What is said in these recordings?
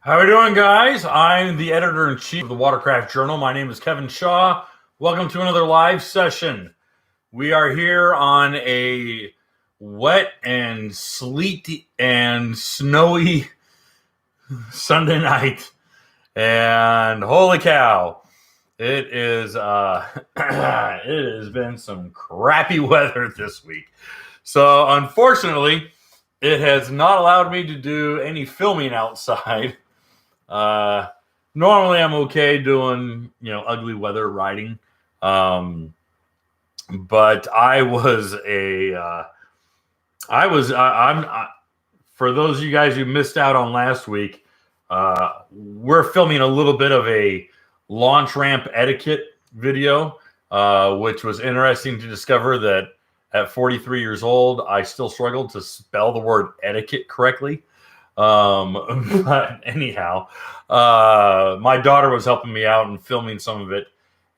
How are we doing, guys? I'm the editor-in-chief of the Watercraft Journal. My name is Kevin Shaw. Welcome to another live session. We are here on a wet and sleety and snowy Sunday night. And holy cow, it has been some crappy weather this week. So unfortunately, it has not allowed me to do any filming outside. Normally I'm okay doing, ugly weather riding. But for those of you guys who missed out on last week, we're filming a little bit of a launch ramp etiquette video, which was interesting to discover that at 43 years old, I still struggled to spell the word etiquette correctly. But anyhow, my daughter was helping me out and filming some of it.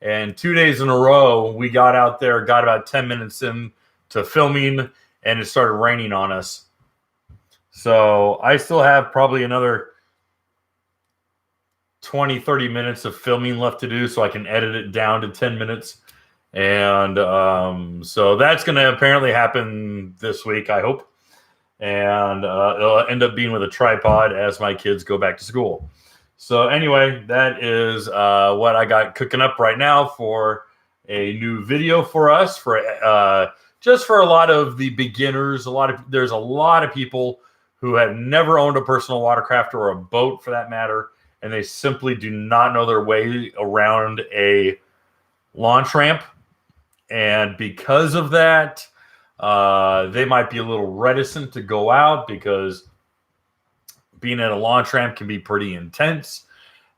And 2 days in a row, we got out there, got about 10 minutes in to filming, and it started raining on us. So I still have probably another 20, 30 minutes of filming left to do so I can edit it down to 10 minutes. And so that's going to apparently happen this week, I hope. And it'll end up being with a tripod as my kids go back to school. So anyway, that is what I got cooking up right now for a new video for us, for just for a lot of the beginners. There's a lot of people who have never owned a personal watercraft or a boat for that matter, and they simply do not know their way around a launch ramp. And because of that, they might be a little reticent to go out because being at a launch ramp can be pretty intense.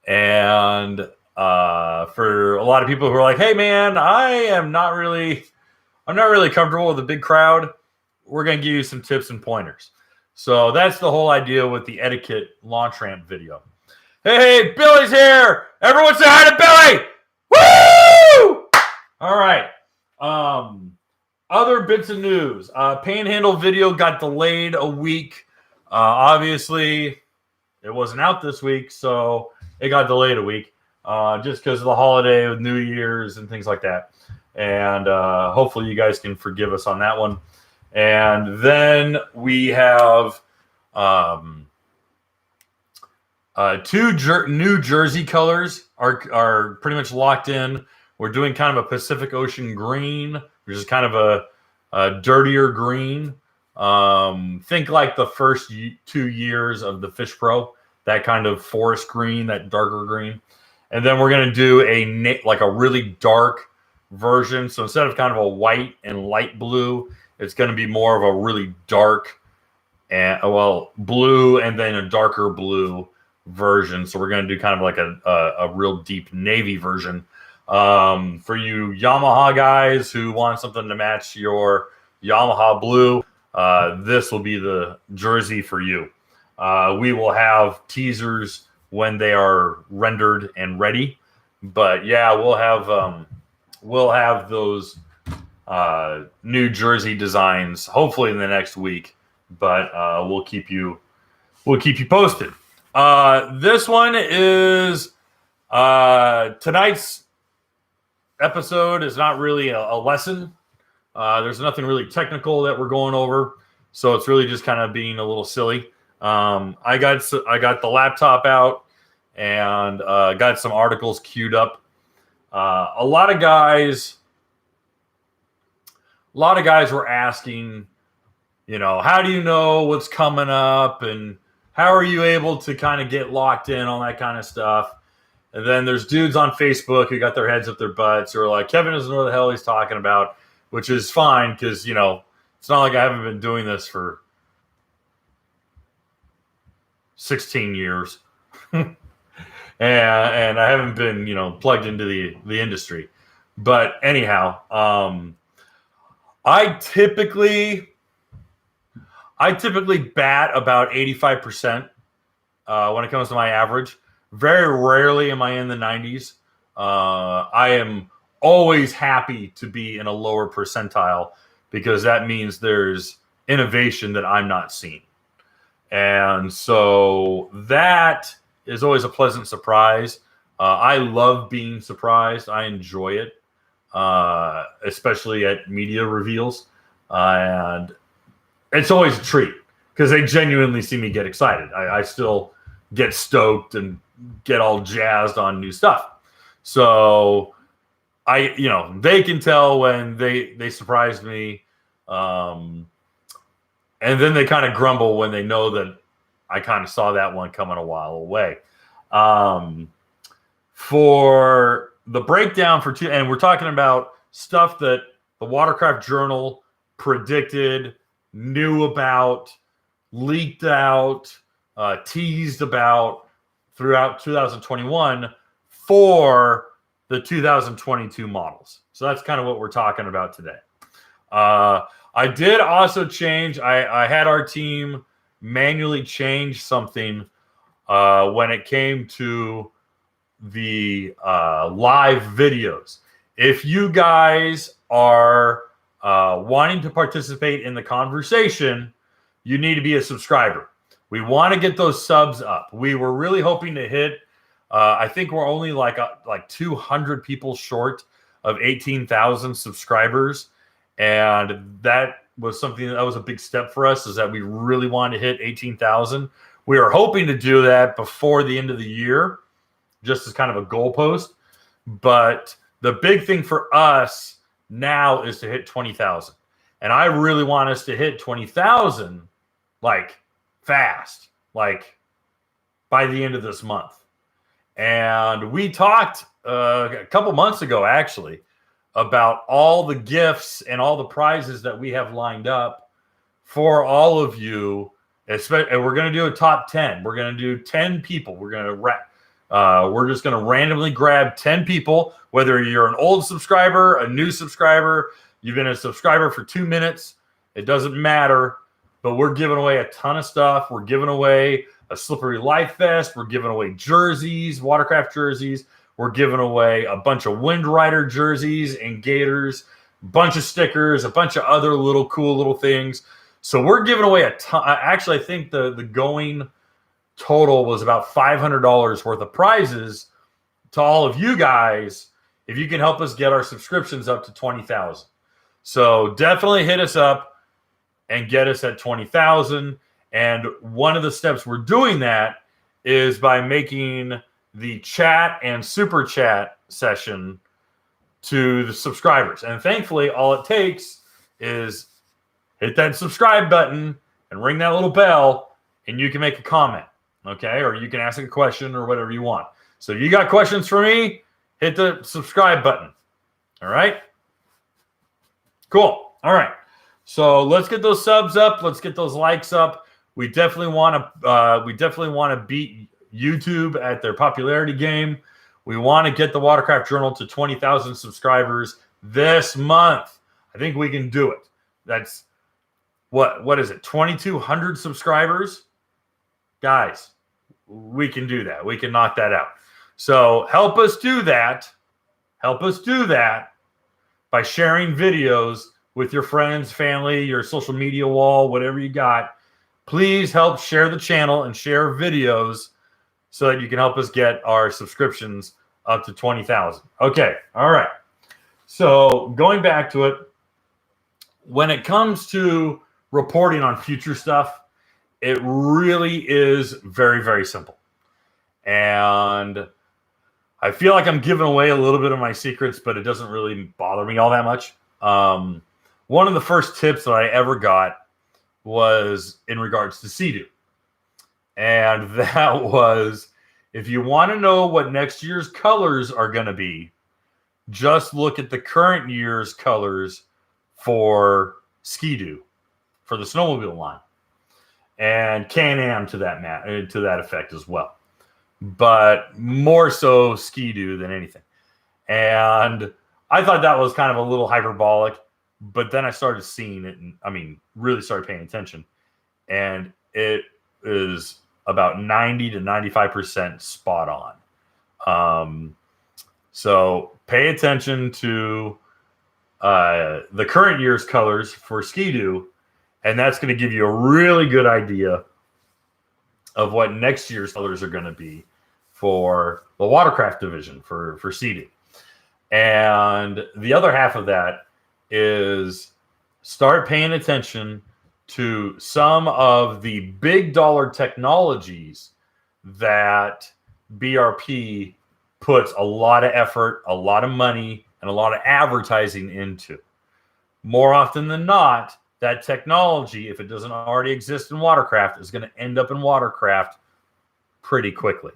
And for a lot of people who are like, hey man, I'm not really comfortable with a big crowd, we're going to give you some tips and pointers. So that's the whole idea with the etiquette launch ramp video. Hey, Billy's here. Everyone say hi to Billy. Woo! All right. Other bits of news. Panhandle video got delayed a week. Obviously, it wasn't out this week, so it got delayed a week just because of the holiday with New Year's and things like that. And hopefully you guys can forgive us on that one. And then we have New Jersey colors are pretty much locked in. We're doing kind of a Pacific Ocean green, which is kind of a dirtier green. Think like the first 2 years of the Fish Pro, that kind of forest green, that darker green. And then we're going to do a really dark version. So instead of kind of a white and light blue, it's going to be more of a really dark blue and then a darker blue version. So we're going to do kind of like a real deep navy version. For you Yamaha guys who want something to match your Yamaha blue, this will be the jersey for you. We will have teasers when they are rendered and ready, but yeah, we'll have those New Jersey designs hopefully in the next week, but we'll keep you posted. This one is tonight's episode is not really a lesson. There's nothing really technical that we're going over, so it's really just kind of being a little silly. I got the laptop out and got some articles queued up. A lot of guys were asking, how do you know what's coming up and how are you able to kind of get locked in on that kind of stuff? And then there's dudes on Facebook who got their heads up their butts who are like, Kevin doesn't know what the hell he's talking about, which is fine because, it's not like I haven't been doing this for 16 years. and I haven't been, plugged into the industry. But anyhow, I typically bat about 85% when it comes to my average. Very rarely am I in the 90s. I am always happy to be in a lower percentile because that means there's innovation that I'm not seeing. And so that is always a pleasant surprise. I love being surprised. I enjoy it, especially at media reveals. And it's always a treat because they genuinely see me get excited. I still get stoked and get all jazzed on new stuff. So they can tell when they surprised me. And then they kind of grumble when they know that I kind of saw that one coming a while away. For the breakdown and we're talking about stuff that the Watercraft Journal predicted, knew about, leaked out, teased about throughout 2021 for the 2022 models. So that's kind of what we're talking about today. I did also change. I had our team manually change something when it came to the live videos. If you guys are wanting to participate in the conversation, you need to be a subscriber. We want to get those subs up. We were really hoping to hit. I think we're only like 200 people short of 18,000 subscribers. And that was something that was a big step for us, is that we really wanted to hit 18,000. We were hoping to do that before the end of the year, just as kind of a goalpost. But the big thing for us now is to hit 20,000. And I really want us to hit 20,000 like fast, like by the end of this month. And we talked a couple months ago, actually, about all the gifts and all the prizes that we have lined up for all of you. And we're going to do a top 10. We're going to do 10 people. We're just going to randomly grab 10 people, whether you're an old subscriber, a new subscriber, you've been a subscriber for 2 minutes, it doesn't matter. But we're giving away a ton of stuff. We're giving away a Slippery Life Vest. We're giving away jerseys, Watercraft jerseys. We're giving away a bunch of Wind Rider jerseys and gaiters, a bunch of stickers, a bunch of other cool little things. So we're giving away a ton. Actually, I think the going total was about $500 worth of prizes to all of you guys if you can help us get our subscriptions up to 20,000. So definitely hit us up and get us at 20,000. And one of the steps we're doing that is by making the chat and super chat session to the subscribers. And thankfully, all it takes is hit that subscribe button and ring that little bell, and you can make a comment, okay? Or you can ask a question or whatever you want. So you got questions for me, hit the subscribe button, all right? Cool, all right. So let's get those subs up. Let's get those likes up. We definitely want to beat YouTube at their popularity game. We want to get the Watercraft Journal to 20,000 subscribers this month. I think we can do it. That's what is it? 2,200 subscribers, guys. We can do that. We can knock that out. So help us do that. Help us do that by sharing videos with your friends, family, your social media wall, whatever you got. Please help share the channel and share videos so that you can help us get our subscriptions up to 20,000. Okay, all right. So going back to it, when it comes to reporting on future stuff, it really is very, very simple. And I feel like I'm giving away a little bit of my secrets, but it doesn't really bother me all that much. One of the first tips that I ever got was in regards to Sea-Doo. And that was, if you want to know what next year's colors are going to be, just look at the current year's colors for Ski-Doo, for the snowmobile line, and Can-Am to that effect as well. But more so Ski-Doo than anything. And I thought that was kind of a little hyperbolic, but then I started seeing it and really started paying attention. And it is about 90 to 95% spot on. So pay attention to the current year's colors for Ski-Doo, and that's going to give you a really good idea of what next year's colors are going to be. for the Watercraft division for Sea-Doo. And the other half of that is start paying attention to some of the big dollar technologies that BRP puts a lot of effort, a lot of money, and a lot of advertising into. More often than not, that technology, if it doesn't already exist in Watercraft, is going to end up in Watercraft pretty quickly.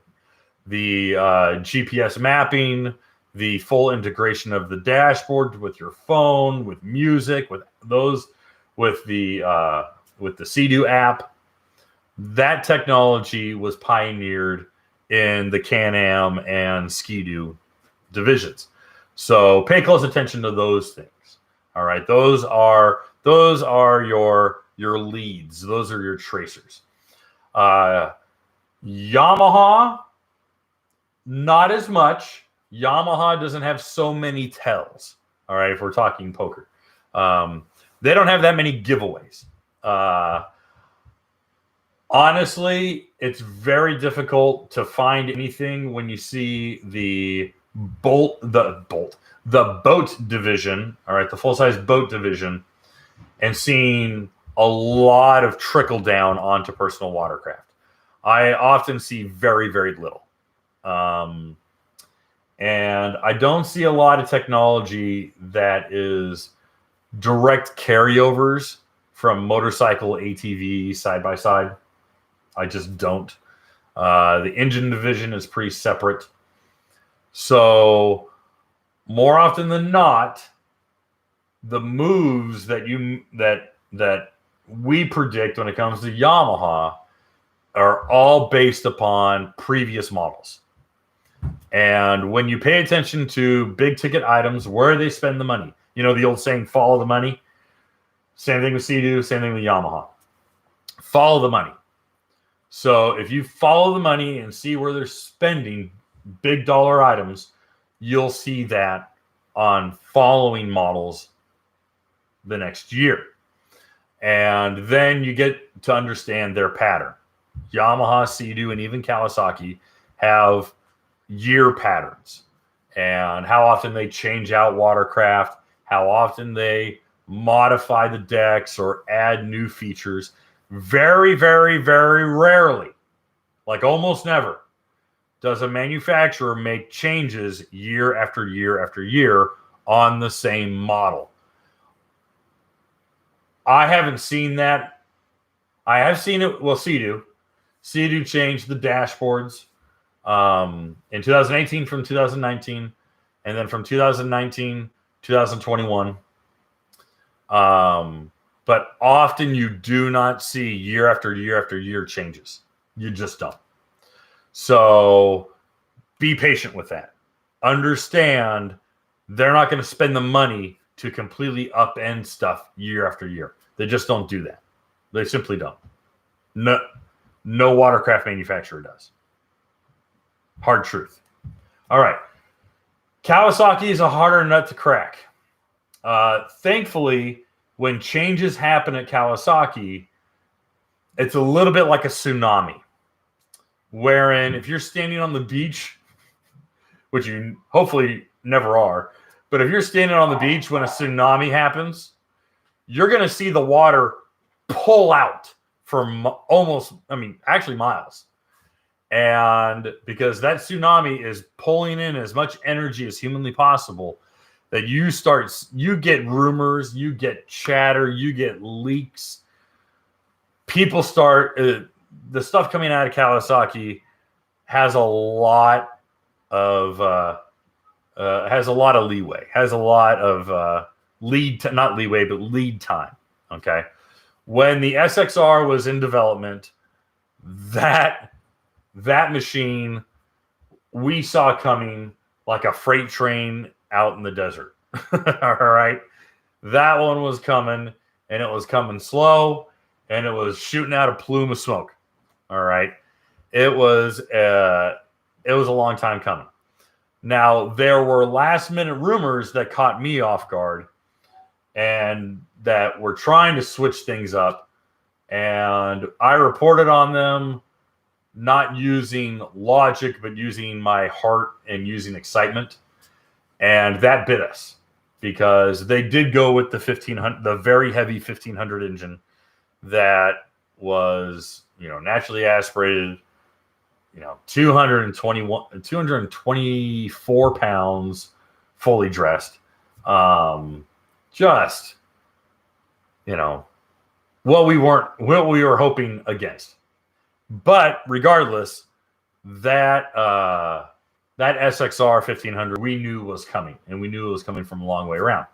The GPS mapping, the full integration of the dashboard with your phone, with music, with those, with the Sea-Doo app. That technology was pioneered in the Can-Am and Ski-Doo divisions. So pay close attention to those things. All right, those are your leads. Those are your tracers. Yamaha, not as much. Yamaha doesn't have so many tells. All right, if we're talking poker, they don't have that many giveaways. Honestly, it's very difficult to find anything when you see the boat division, all right, the full-size boat division, and seeing a lot of trickle down onto personal watercraft. I often see very, very little. And I don't see a lot of technology that is direct carryovers from motorcycle, ATV, side-by-side. I just don't. The engine division is pretty separate. So more often than not, the moves that we predict when it comes to Yamaha are all based upon previous models. And when you pay attention to big ticket items, where they spend the money, you know, the old saying, follow the money. Same thing with Sea-Doo, same thing with Yamaha. Follow the money. So if you follow the money and see where they're spending big dollar items, you'll see that on following models the next year. And then you get to understand their pattern. Yamaha, Sea-Doo, and even Kawasaki have year patterns, and how often they change out watercraft, how often they modify the decks or add new features. Very, very, very rarely, like almost never, does a manufacturer make changes year after year after year on the same model. I haven't seen that. I have seen it. Well, Sea-Doo changed the dashboards in 2018 from 2019, and then from 2019, 2021. But often you do not see year after year after year changes. You just don't. So be patient with that. Understand they're not going to spend the money to completely upend stuff year after year. They just don't do that. They simply don't. No watercraft manufacturer does. Hard truth. All right. Kawasaki is a harder nut to crack. Thankfully, when changes happen at Kawasaki, it's a little bit like a tsunami, wherein if you're standing on the beach, which you hopefully never are, but if you're standing on the beach when a tsunami happens, you're going to see the water pull out for actually miles. And because that tsunami is pulling in as much energy as humanly possible, that you get rumors, you get chatter, you get leaks. People start, the stuff coming out of Kawasaki has a lot of leeway, has a lot of lead time. Okay. When the SXR was in development, that machine we saw coming like a freight train out in the desert. All right. That one was coming, and it was coming slow, and it was shooting out a plume of smoke. All right. It was a long time coming. Now, there were last minute rumors that caught me off guard and that were trying to switch things up. And I reported on them not using logic, but using my heart and using excitement. And that bit us because they did go with the 1500, the very heavy 1500 engine that was, naturally aspirated, 224 pounds, fully dressed. Just, what we were hoping against. But regardless, that SXR 1500 we knew was coming, and we knew it was coming from a long way around.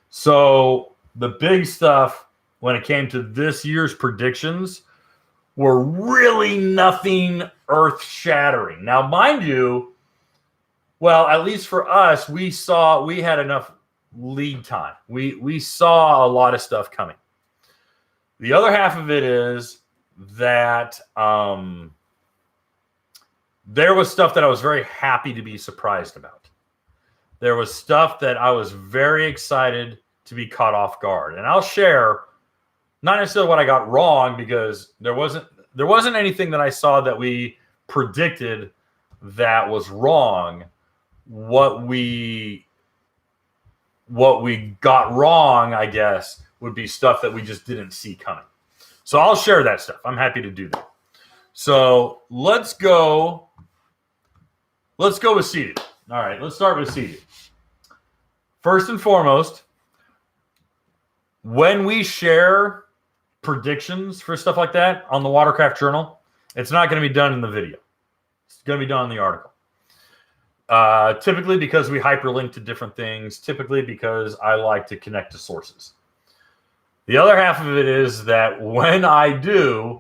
So the big stuff when it came to this year's predictions were really nothing earth-shattering. Now, mind you, well, at least for us, we had enough lead time. We saw a lot of stuff coming. The other half of it is that there was stuff that I was very happy to be surprised about. There was stuff that I was very excited to be caught off guard. And I'll share not necessarily what I got wrong, because there wasn't anything that I saw that we predicted that was wrong. What we got wrong, I guess, would be stuff that we just didn't see coming. So I'll share that stuff. I'm happy to do that. So let's go with seated. All right, let's start with seated. First and foremost, when we share predictions for stuff like that on the Watercraft Journal, it's not going to be done in the video. It's going to be done in the article. Typically because we hyperlink to different things. Typically because I like to connect to sources. The other half of it is that when I do,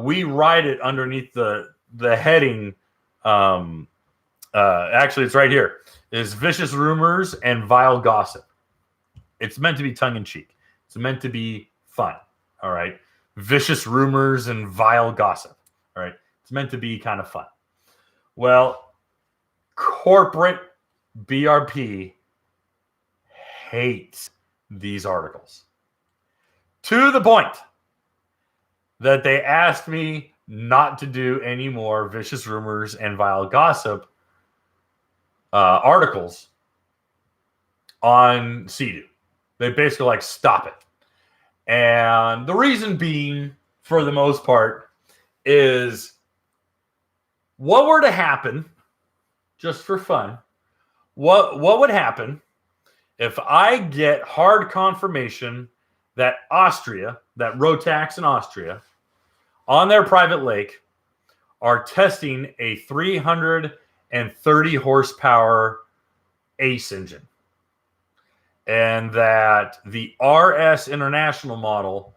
we write it underneath the heading. Actually, it's right here. Is vicious rumors and vile gossip. It's meant to be tongue-in-cheek. It's meant to be fun. All right. Vicious rumors and vile gossip. All right. It's meant to be kind of fun. Well, corporate BRP hates these articles to the point that they asked me not to do any more vicious rumors and vile gossip articles on Sea-Doo. They basically like, stop it. And the reason being, for the most part, is what were to happen, just for fun, what would happen if I get hard confirmation that Austria, that Rotax in Austria, on their private lake, are testing a 330 horsepower ACE engine, and that the RS International model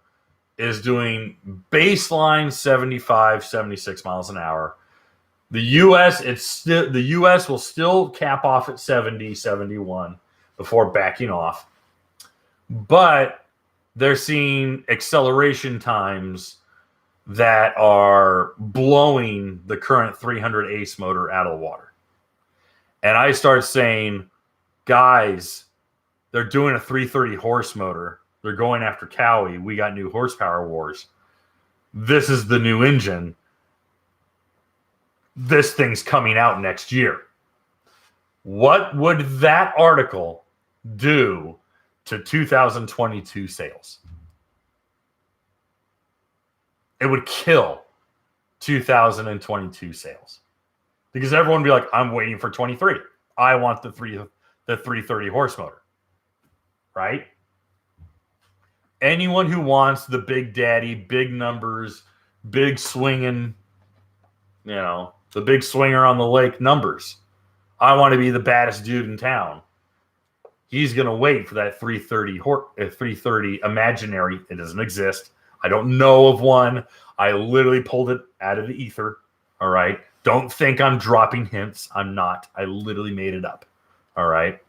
is doing baseline 75, 76 miles an hour. The US will still cap off at 70, 71 before backing off. But they're seeing acceleration times that are blowing the current 300 ACE motor out of the water. And I start saying, guys, they're doing a 330 horse motor. They're going after Cowie. We got new horsepower wars. This is the new engine. This thing's coming out next year. What would that article do to 2022 sales? It would kill 2022 sales. Because everyone would be like, I'm waiting for 23. I want the 330 horse motor. Right? Anyone who wants the big daddy, big numbers, big swinging, the big swinger on the lake numbers. I want to be the baddest dude in town. He's going to wait for that 330 imaginary. It doesn't exist. I don't know of one. I literally pulled it out of the ether. All right. Don't think I'm dropping hints. I'm not. I literally made it up. All right.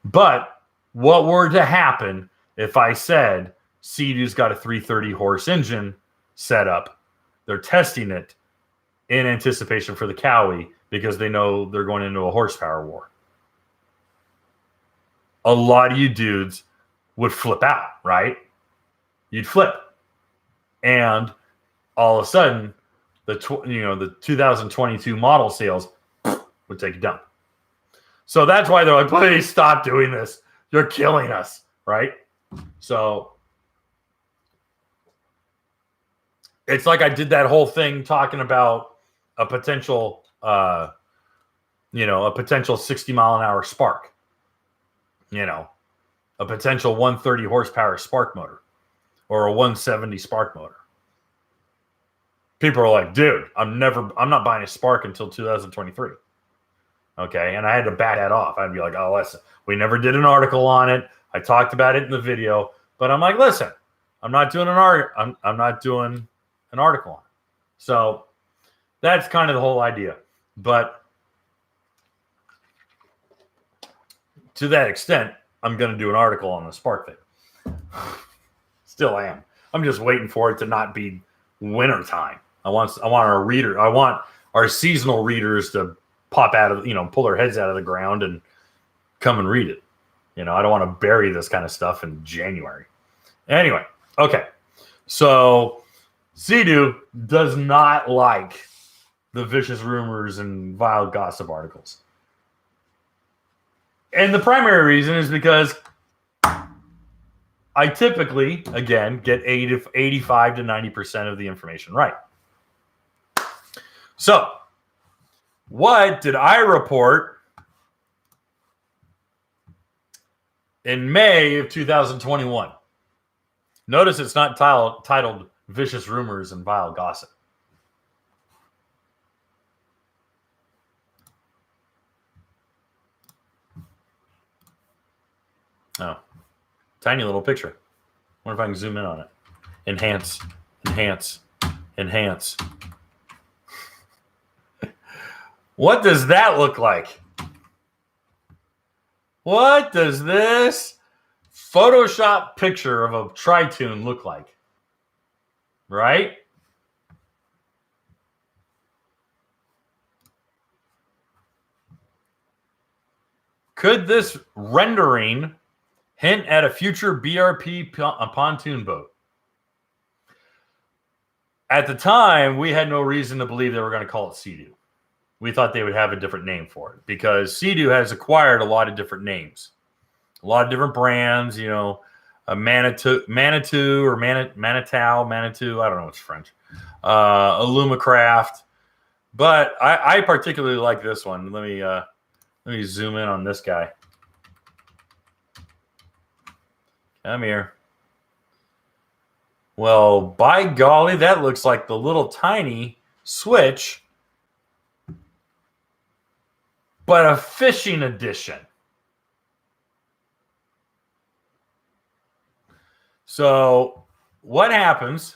But what were to happen if I said Sea-Doo's got a 330 horse engine set up? They're testing it in anticipation for the Cowie because they know they're going into a horsepower war. A lot of you dudes would flip out, right? You'd flip. And all of a sudden, the 2022 model sales would take a dump. So that's why they're like, please stop doing this. You're killing us, right? So it's like I did that whole thing talking about a potential, a potential 60-mile-an-hour spark, a potential 130 horsepower spark motor or a 170 spark motor. People are like, dude, I'm not buying a spark until 2023. Okay. And I had to back that off. I'd be like, oh, listen, we never did an article on it. I talked about it in the video, but I'm like, listen, I'm not doing I'm not doing an article on it. So that's kind of the whole idea. But to that extent, I'm going to do an article on the spark thing. Still am. I'm just waiting for it to not be winter time. I want our seasonal readers to pop out of, pull their heads out of the ground and come and read it. I don't want to bury this kind of stuff in January. Anyway, okay. So Sea-Doo does not like the vicious rumors and vile gossip articles. And the primary reason is because I typically, again, get 85 to 90% of the information right. So, what did I report in May of 2021? Notice it's not titled Vicious Rumors and Vile Gossip. Oh, tiny little picture. Wonder if I can zoom in on it. Enhance, enhance, enhance. What does that look like? What does this Photoshop picture of a tri-tune look like? Right? Could this rendering hint at a future BRP pontoon boat? At the time, we had no reason to believe they were going to call it Sea-Doo. We thought they would have a different name for it because Sea-Doo has acquired a lot of different names, a lot of different brands, a Manitou or Manitou. I don't know, it's French. Illumicraft. But I particularly like this one. Let me zoom in on this guy. Come here. Well, by golly, that looks like the little tiny Switch, but a fishing edition. So what happens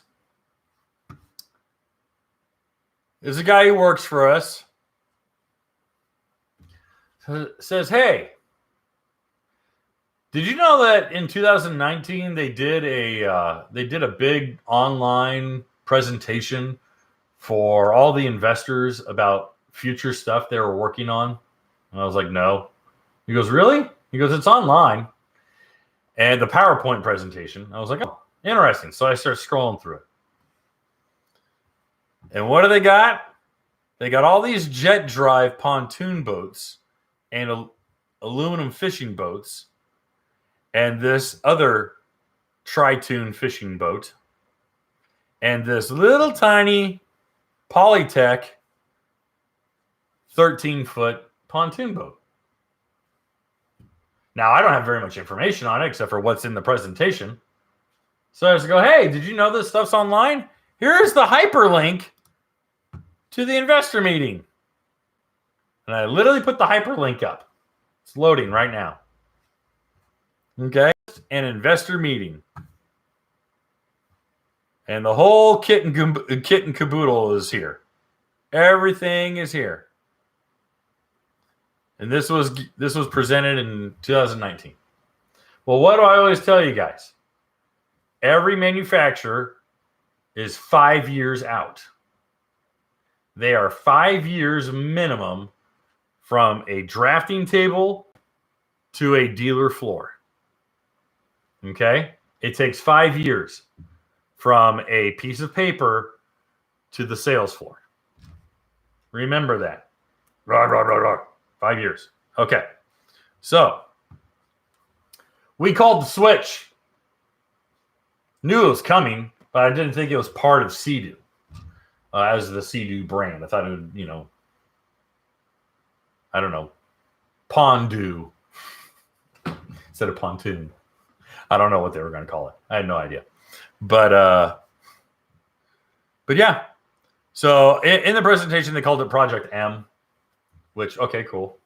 is a guy who works for us says, hey, did you know that in 2019 they did a big online presentation for all the investors about future stuff they were working on? And I was like, no. He goes, really? He goes, it's online. And the PowerPoint presentation. I was like, oh, interesting. So I started scrolling through it. And what do they got? They got all these jet drive pontoon boats and aluminum fishing boats and this other tri-tune fishing boat and this little tiny Polytech 13-foot pontoon boat. Now, I don't have very much information on it except for what's in the presentation. So I just go, hey, did you know this stuff's online? Here's the hyperlink to the investor meeting. And I literally put the hyperlink up. It's loading right now. Okay? An investor meeting. And the whole kit and caboodle is here. Everything is here. And this was presented in 2019. Well, what do I always tell you guys? Every manufacturer is 5 years out. They are 5 years minimum from a drafting table to a dealer floor. Okay? It takes 5 years from a piece of paper to the sales floor. Remember that. Rah, rah, rah, rah. 5 years. Okay. So we called the switch. Knew it was coming, but I didn't think it was part of Sea-Doo as the Sea-Doo brand. I thought it would, I don't know, Pondoo instead of pontoon. I don't know what they were going to call it. I had no idea. But yeah. So in the presentation, they called it Project M, which, okay, cool.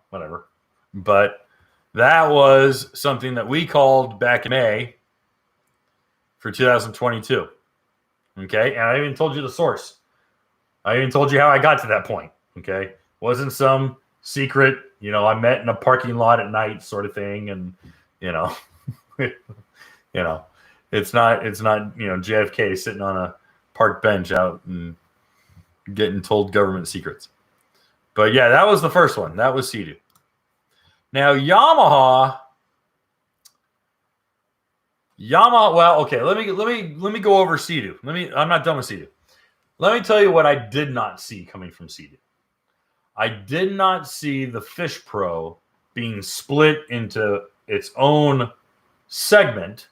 Whatever. But that was something that we called back in May for 2022. Okay. And I even told you the source. I even told you how I got to that point. Okay. Wasn't some secret, I met in a parking lot at night sort of thing. And, it's not, JFK sitting on a park bench out and getting told government secrets. But yeah, that was the first one. That was Sea-Doo. Now Yamaha. Well, okay. Let me go over Sea-Doo. I'm not done with Sea-Doo. Let me tell you what I did not see coming from Sea-Doo. I did not see the Fish Pro being split into its own segment,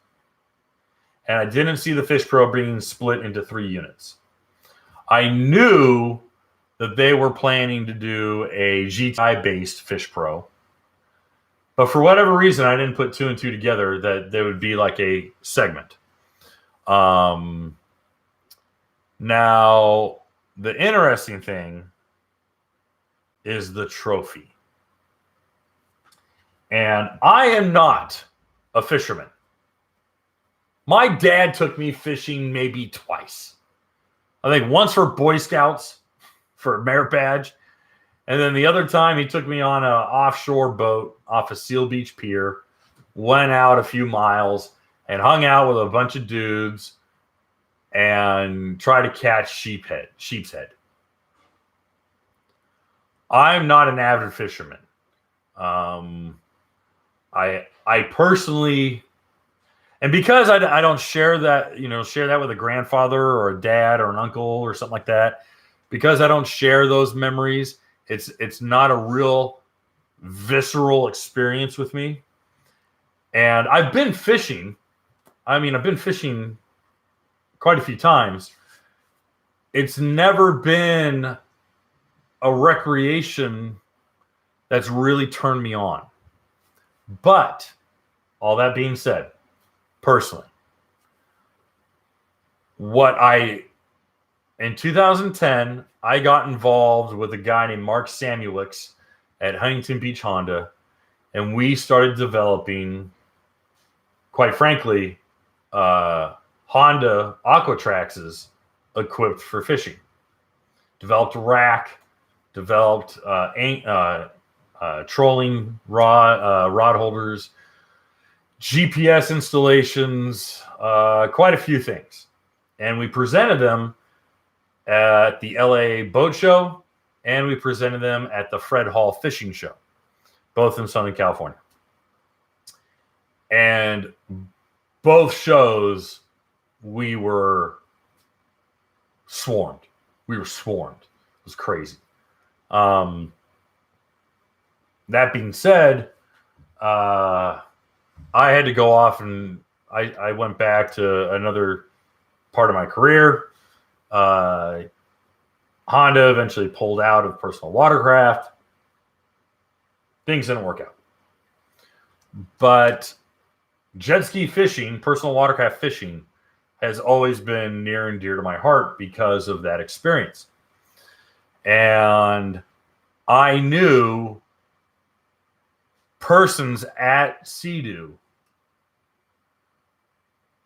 and I didn't see the Fish Pro being split into 3 units. I knew that they were planning to do a GTI-based Fish Pro, but for whatever reason, I didn't put 2 and 2 together that they would be like a segment. Now, the interesting thing is the trophy. And I am not a fisherman. My dad took me fishing maybe twice. I think once for Boy Scouts for a merit badge. And then the other time he took me on an offshore boat off a Seal Beach pier, went out a few miles and hung out with a bunch of dudes and tried to catch sheep's head. I'm not an avid fisherman. I personally, and because I don't share that with a grandfather or a dad or an uncle or something like that, because I don't share those memories, it's not a real visceral experience with me. And I've been fishing. I've been fishing quite a few times. It's never been a recreation that's really turned me on. But all that being said, personally, in 2010, I got involved with a guy named Mark Samuelix at Huntington Beach Honda, and we started developing, quite frankly, Honda Aquatraxes equipped for fishing. Developed a rack, developed trolling rod holders, GPS installations, quite a few things. And we presented them at the LA Boat Show, and we presented them at the Fred Hall Fishing Show, both in Southern California. And both shows, we were swarmed. It was crazy. That being said, I had to go off and I went back to another part of my career. Honda eventually pulled out of personal watercraft. Things didn't work out. But jet ski fishing, personal watercraft fishing, has always been near and dear to my heart because of that experience. And I knew persons at Sea-Doo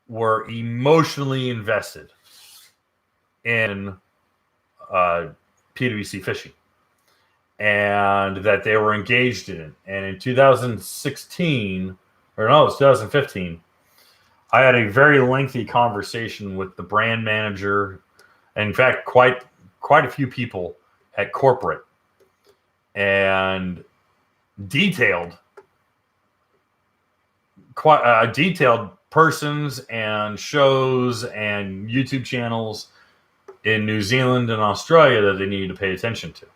were emotionally invested in PWC fishing, and that they were engaged in it. And in 2016, or no, it was 2015, I had a very lengthy conversation with the brand manager, and in fact, quite a few people at corporate, and detailed persons and shows and YouTube channels in New Zealand and Australia that they needed to pay attention to.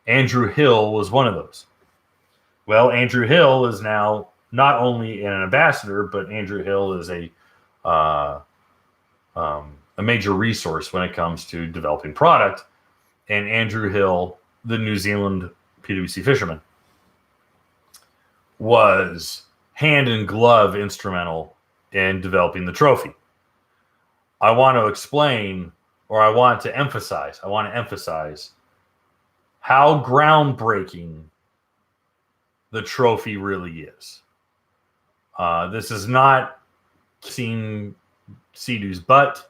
Andrew Hill was one of those. Well, Andrew Hill is now not only an ambassador, but Andrew Hill is a major resource when it comes to developing product. And Andrew Hill, the New Zealand PWC fisherman, was hand in glove instrumental in developing the trophy. I want to explain, or I want to emphasize how groundbreaking the trophy really is. This is not kissing Sea-Doo's butt.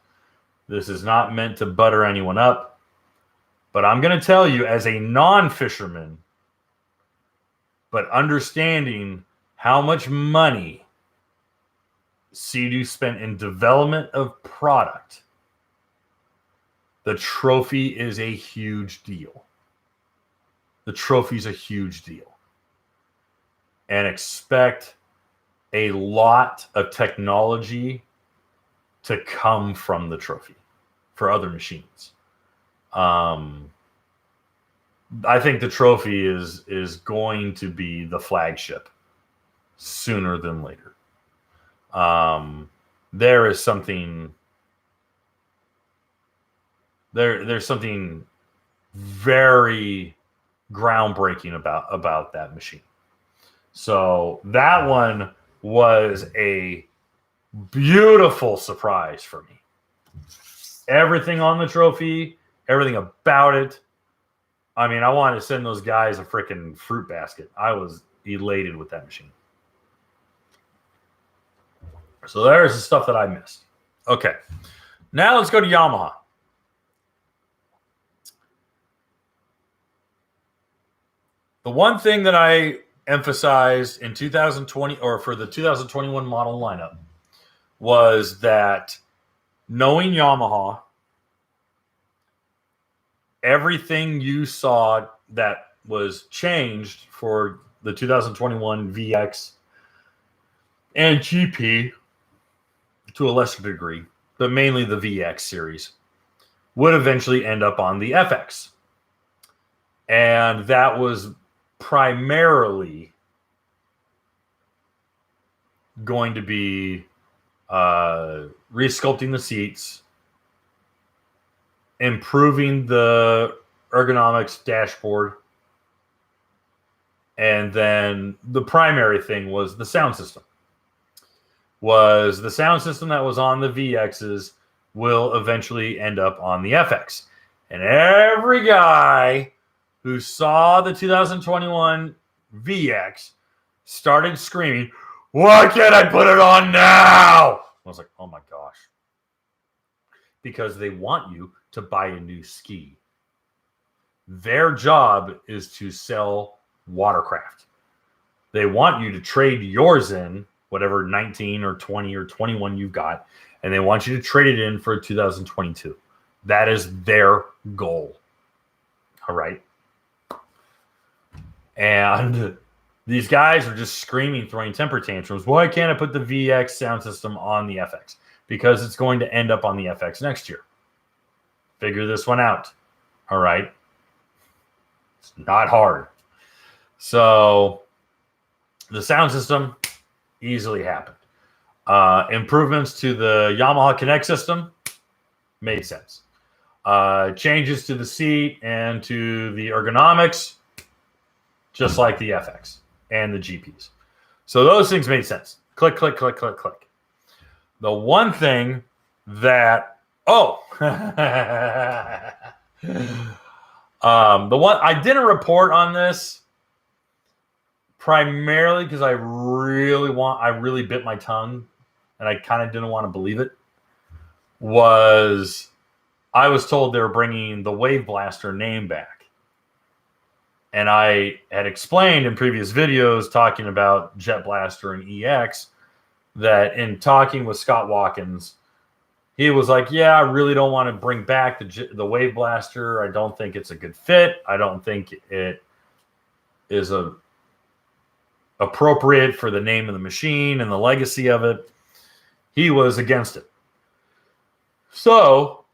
This is not meant to butter anyone up. But I'm going to tell you, as a non-fisherman, but understanding how much money Sea-Doo spent in development of product, the trophy is a huge deal. The trophy's a huge deal. And expect a lot of technology to come from the trophy for other machines. I think the trophy is going to be the flagship sooner than later. There's something very groundbreaking about that machine. So that one was a beautiful surprise for me. Everything on the trophy, everything about it. I mean, I wanted to send those guys a freaking fruit basket. I was elated with that machine. So there's the stuff that I missed. Okay. Now let's go to Yamaha. The one thing that I emphasized in 2020, or for the 2021 model lineup, was that knowing Yamaha, everything you saw that was changed for the 2021 VX and GP to a lesser degree, but mainly the VX series, would eventually end up on the FX. And that was primarily going to be resculpting the seats, improving the ergonomics dashboard, and then the primary thing was the sound system. The sound system that was on the VXs will eventually end up on the FX. And every guy who saw the 2021 VX started screaming, "Why can't I put it on now?" I was like, oh my gosh. Because they want you to buy a new ski. Their job is to sell Watercraft. They want you to trade yours in, whatever 19 or 20 or 21 you've got, and they want you to trade it in for 2022. That is their goal. All right. And these guys are just screaming, throwing temper tantrums. Why can't I put the VX sound system on the FX? Because it's going to end up on the FX next year. Figure this one out. All right. It's not hard. So the sound system easily happened. Improvements to the Yamaha Connect system made sense. Changes to the seat and to the ergonomics, just like the FX and the GPs. So those things made sense. Click, click, click, click, click. The one thing that, the one I didn't report on this primarily because I really bit my tongue and I kind of didn't want to believe it, was I was told they were bringing the Wave Blaster name back. And I had explained in previous videos talking about Jet Blaster and EX that in talking with Scott Watkins, he was like, yeah, I really don't want to bring back the Wave Blaster. I don't think it's a good fit. I don't think it is appropriate for the name of the machine and the legacy of it. He was against it. So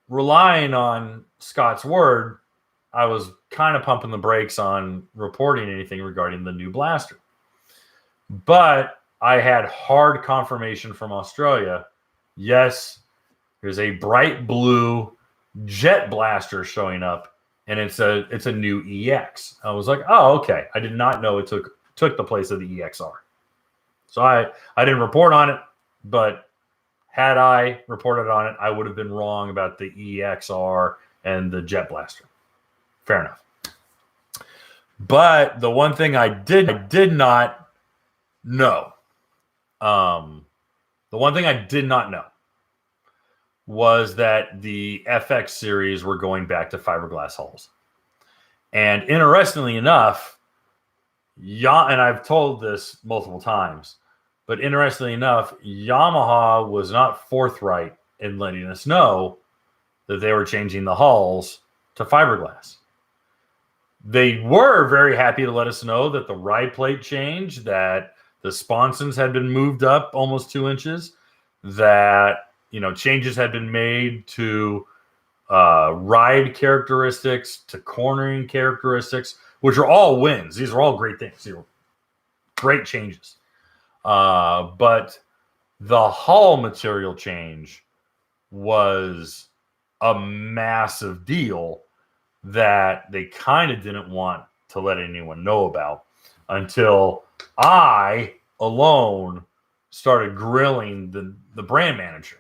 relying on Scott's word, I was kind of pumping the brakes on reporting anything regarding the new blaster. But I had hard confirmation from Australia. Yes, there's a bright blue jet blaster showing up, and it's a new EX. I was like, oh, okay. I did not know it took the place of the EXR. So I didn't report on it, but had I reported on it, I would have been wrong about the EXR and the jet blaster. Fair enough. But the one thing I did not know, the one thing I did not know was that the FX series were going back to fiberglass hulls. And interestingly enough, and I've told this multiple times, but interestingly enough, Yamaha was not forthright in letting us know that they were changing the hulls to fiberglass. They were very happy to let us know that the ride plate changed, that the sponsons had been moved up almost 2 inches, that changes had been made to ride characteristics, to cornering characteristics, which are all wins. These are all great things. These are great changes. But the hull material change was a massive deal that they kind of didn't want to let anyone know about until I alone started grilling the brand manager.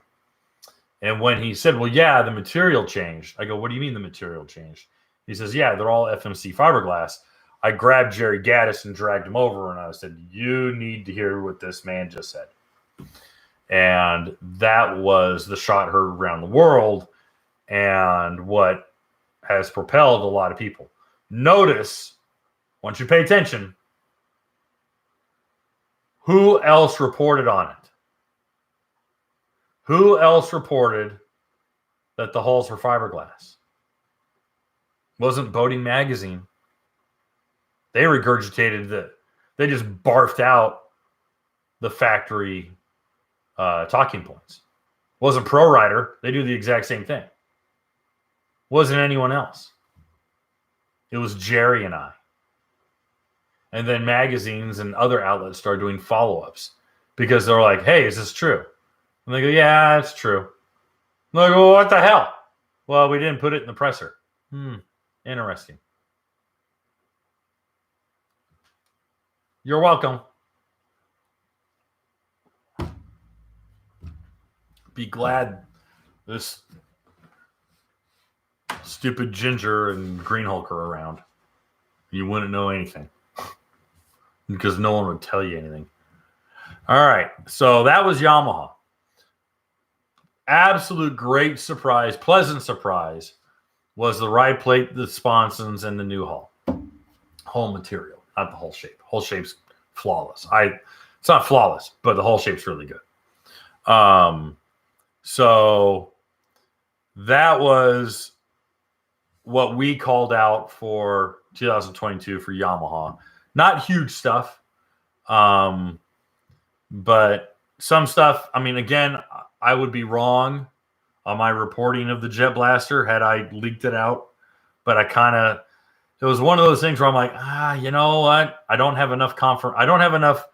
And when he said, well, yeah, the material changed. I go, what do you mean the material changed? He says, yeah, they're all FMC fiberglass. I grabbed Jerry Gaddis and dragged him over, and I said, you need to hear what this man just said. And that was the shot heard around the world and what has propelled a lot of people. Notice, once you pay attention, who else reported on it? Who else reported that the hulls were fiberglass? Wasn't Boating Magazine. They regurgitated that. They just barfed out the factory talking points. Wasn't Pro Rider. They do the exact same thing. Wasn't anyone else. It was Jerry and I. And then magazines and other outlets started doing follow-ups because they're like, hey, is this true? And they go, yeah, it's true. And they go, well, what the hell? Well, we didn't put it in the presser. Interesting. You're welcome. Be glad this stupid Ginger and Green Hulk are around. You wouldn't know anything because no one would tell you anything. All right. So that was Yamaha. Absolute great surprise, pleasant surprise was the ride plate, the sponsons, and the new hull. Hull material, not the hull shape. Hull shape's flawless. It's not flawless, but the hull shape's really good. So that was what we called out for 2022 for Yamaha. Not huge stuff, but some stuff. I mean, again, I would be wrong on my reporting of the Jet Blaster had I leaked it out, but it was one of those things where I'm like, you know what? I don't have enough I don't have enough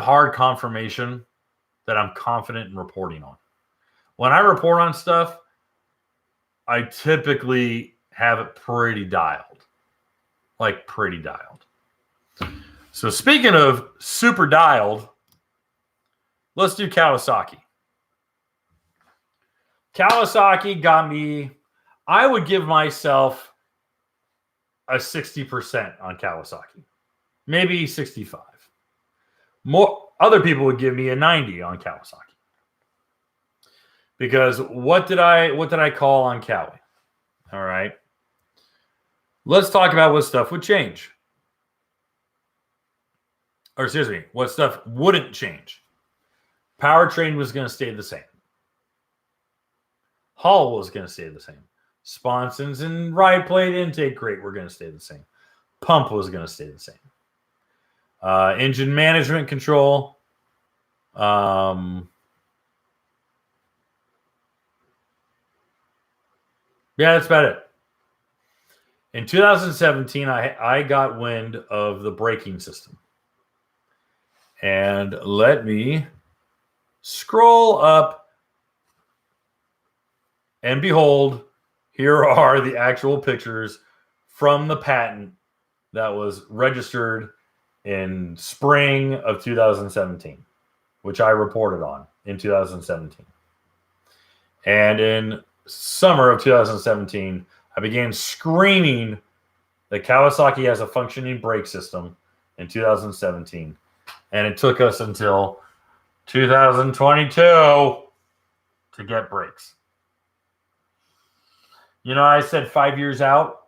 hard confirmation that I'm confident in reporting on. When I report on stuff, I typically have it pretty dialed. Like pretty dialed. So speaking of super dialed, let's do Kawasaki. Kawasaki got me, I would give myself a 60% on Kawasaki. Maybe 65. More other people would give me a 90 on Kawasaki. Because what did I call on Kawi? All right. Let's talk about what stuff would change. Or excuse me, what stuff wouldn't change. Powertrain was going to stay the same. Hull was going to stay the same. Sponsons and ride plate intake rate were going to stay the same. Pump was going to stay the same. Engine management control. Yeah, that's about it. In 2017, I got wind of the braking system. And let me scroll up, and behold, here are the actual pictures from the patent that was registered in spring of 2017, which I reported on in 2017. And in summer of 2017, I began screaming that Kawasaki has a functioning brake system in 2017. And it took us until 2022 to get brakes. You know, I said 5 years out.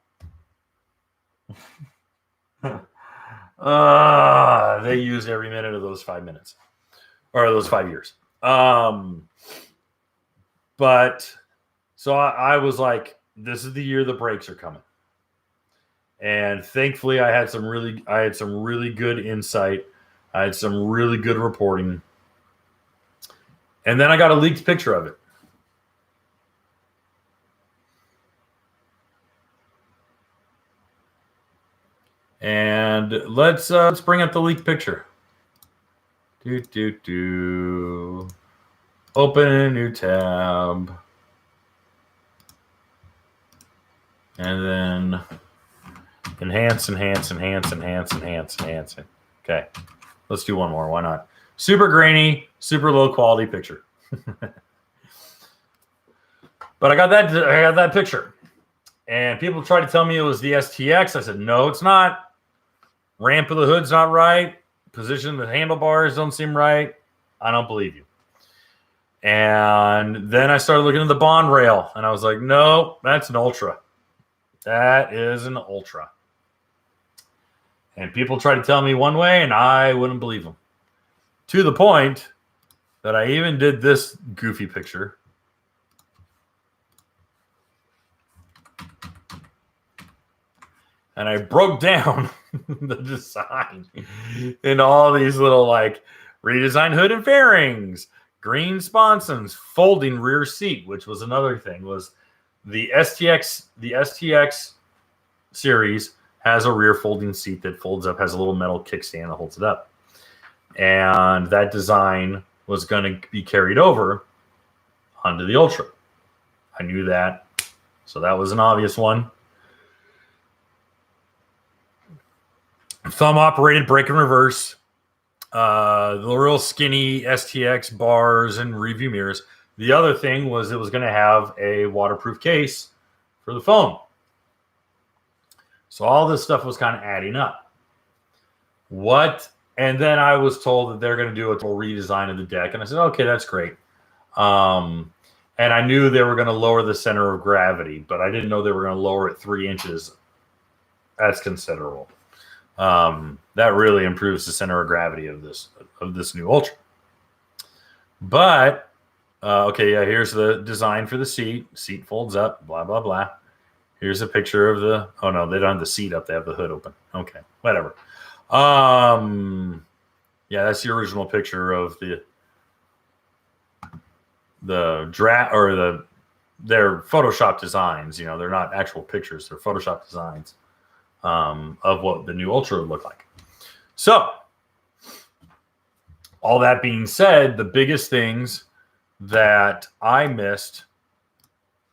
They used every minute of those 5 minutes or those 5 years. But so I was like, this is the year the brakes are coming. And thankfully I had some really good insight. I had some really good reporting. And then I got a leaked picture of it. And let's bring up the leaked picture. Open a new tab. And then enhance. Okay. Let's do one more. Why not? Super grainy, super low quality picture. But I got that picture. And people tried to tell me it was the STX. I said, no, it's not. Ramp of the hood's not right. Position of the handlebars don't seem right. I don't believe you. And then I started looking at the bond rail, and I was like, no, that's an Ultra. That is an Ultra. And people try to tell me one way, and I wouldn't believe them. To the point that I even did this goofy picture. And I broke down the design in all these little like redesigned hood and fairings, green sponsons, folding rear seat, which was another thing. Was the STX series has a rear folding seat that folds up, has a little metal kickstand that holds it up. And that design was going to be carried over onto the Ultra. I knew that. So that was an obvious one. Thumb operated brake and reverse. The real skinny STX bars and review mirrors. The other thing was it was going to have a waterproof case for the phone. So all this stuff was kind of adding up. And then I was told that they're going to do a total redesign of the deck. And I said, okay, that's great. And I knew they were going to lower the center of gravity, but I didn't know they were going to lower it 3 inches. That's considerable. That really improves the center of gravity of this new Ultra. But okay, yeah, here's the design for the seat. Seat folds up, blah blah blah. Here's a picture of the. Oh no, they don't have the seat up. They have the hood open. Okay, whatever. Yeah, that's the original picture of the draft or their Photoshop designs. You know, they're not actual pictures; they're Photoshop designs. Of what the new Ultra would look like. So, all that being said, the biggest things that I missed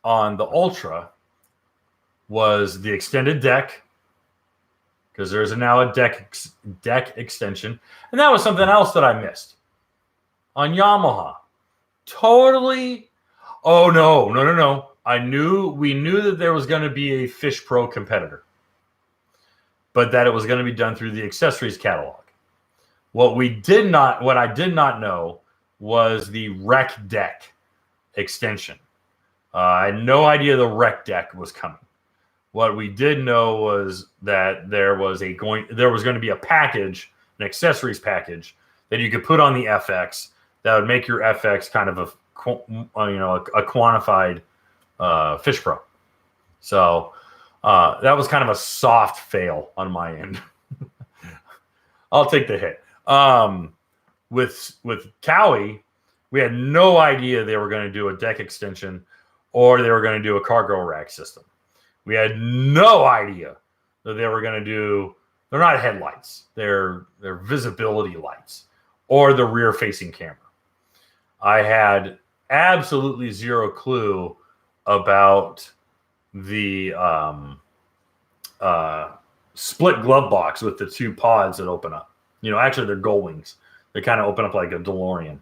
on the Ultra was the extended deck, because there's now a deck extension, and that was something else that I missed on Yamaha. Totally. Oh no. We knew that there was going to be a Fish Pro competitor, but that it was going to be done through the accessories catalog. What I did not know was the rec deck extension. I had no idea the rec deck was coming. What we did know was that there was going to be a package, an accessories package that you could put on the FX that would make your FX kind of a quantified Fish Pro. So that was kind of a soft fail on my end. I'll take the hit. With Cowie, we had no idea they were going to do a deck extension or they were going to do a cargo rack system. We had no idea that they were going to do. They're not headlights. They're visibility lights or the rear-facing camera. I had absolutely zero clue about the split glove box with the two pods that open up. Actually, they're gull wings. They kind of open up like a DeLorean.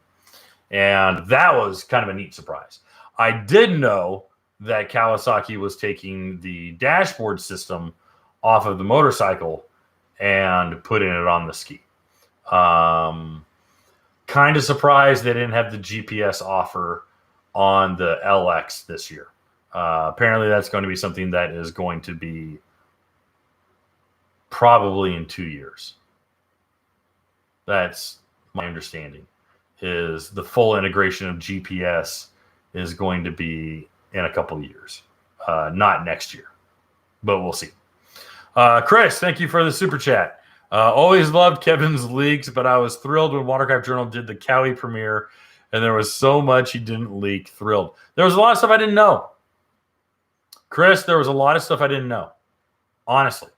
And that was kind of a neat surprise. I did know that Kawasaki was taking the dashboard system off of the motorcycle and putting it on the ski. Kind of surprised they didn't have the GPS offer on the LX this year. Apparently that's going to be something that is going to be probably in 2 years. That's my understanding, is the full integration of GPS is going to be in a couple of years. Not next year, but we'll see. Chris, thank you for the super chat. Always loved Kevin's leaks, but I was thrilled when Watercraft Journal did the Cowie premiere, and there was so much he didn't leak. Thrilled. There was a lot of stuff I didn't know. Chris, there was a lot of stuff I didn't know. Honestly.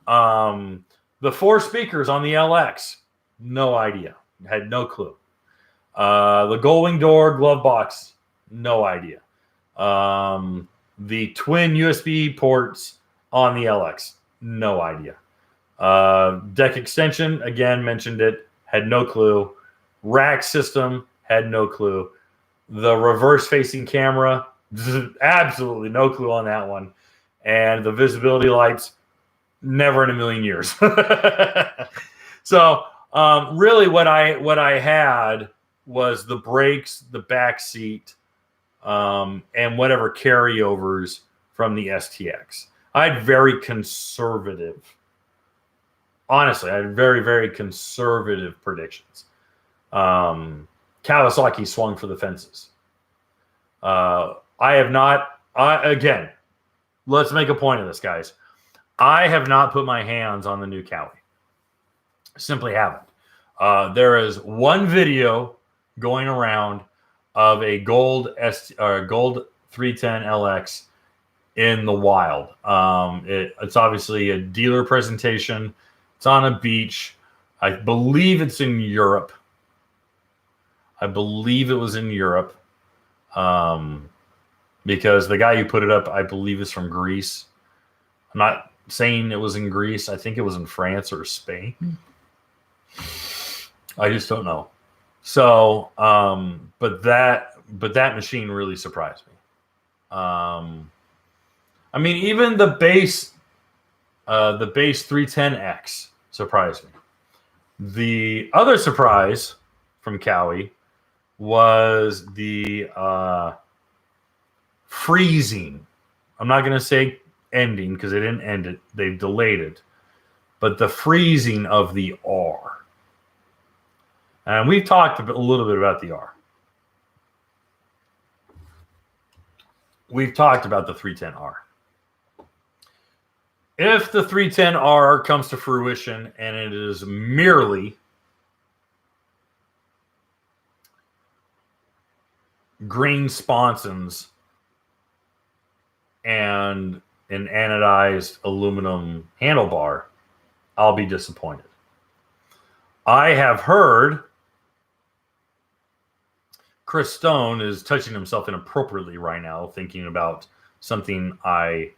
The 4 speakers on the LX, no idea. Had no clue. The Gullwing door glove box, no idea. The twin USB ports on the LX, no idea. Deck extension, again, mentioned it, had no clue. Rack system, had no clue. The reverse-facing camera, absolutely no clue on that one. And the visibility lights, never in a million years. So really what I had was the brakes, the back seat, and whatever carryovers from the STX. I had very conservative, honestly, I had very, very conservative predictions. Kawasaki swung for the fences. Again, let's make a point of this, guys. I have not put my hands on the new Cowie. Simply haven't. There is one video going around of a gold 310 LX in the wild. It's obviously a dealer presentation. It's on a beach. I believe it's in Europe. I believe it was in Europe. Because the guy who put it up, I believe, is from Greece. I'm not saying it was in Greece. I think it was in France or Spain. I just don't know. So, but that machine really surprised me. I mean, even the base 310X surprised me. The other surprise from Cowie was the freezing. I'm not going to say ending because they didn't end it. They've delayed it. But the freezing of the R. And we've talked a little bit about the R. We've talked about the 310R. If the 310R comes to fruition and it is merely green sponsons and an anodized aluminum handlebar, I'll be disappointed. I have heard Chris Stone is touching himself inappropriately right now, thinking about something I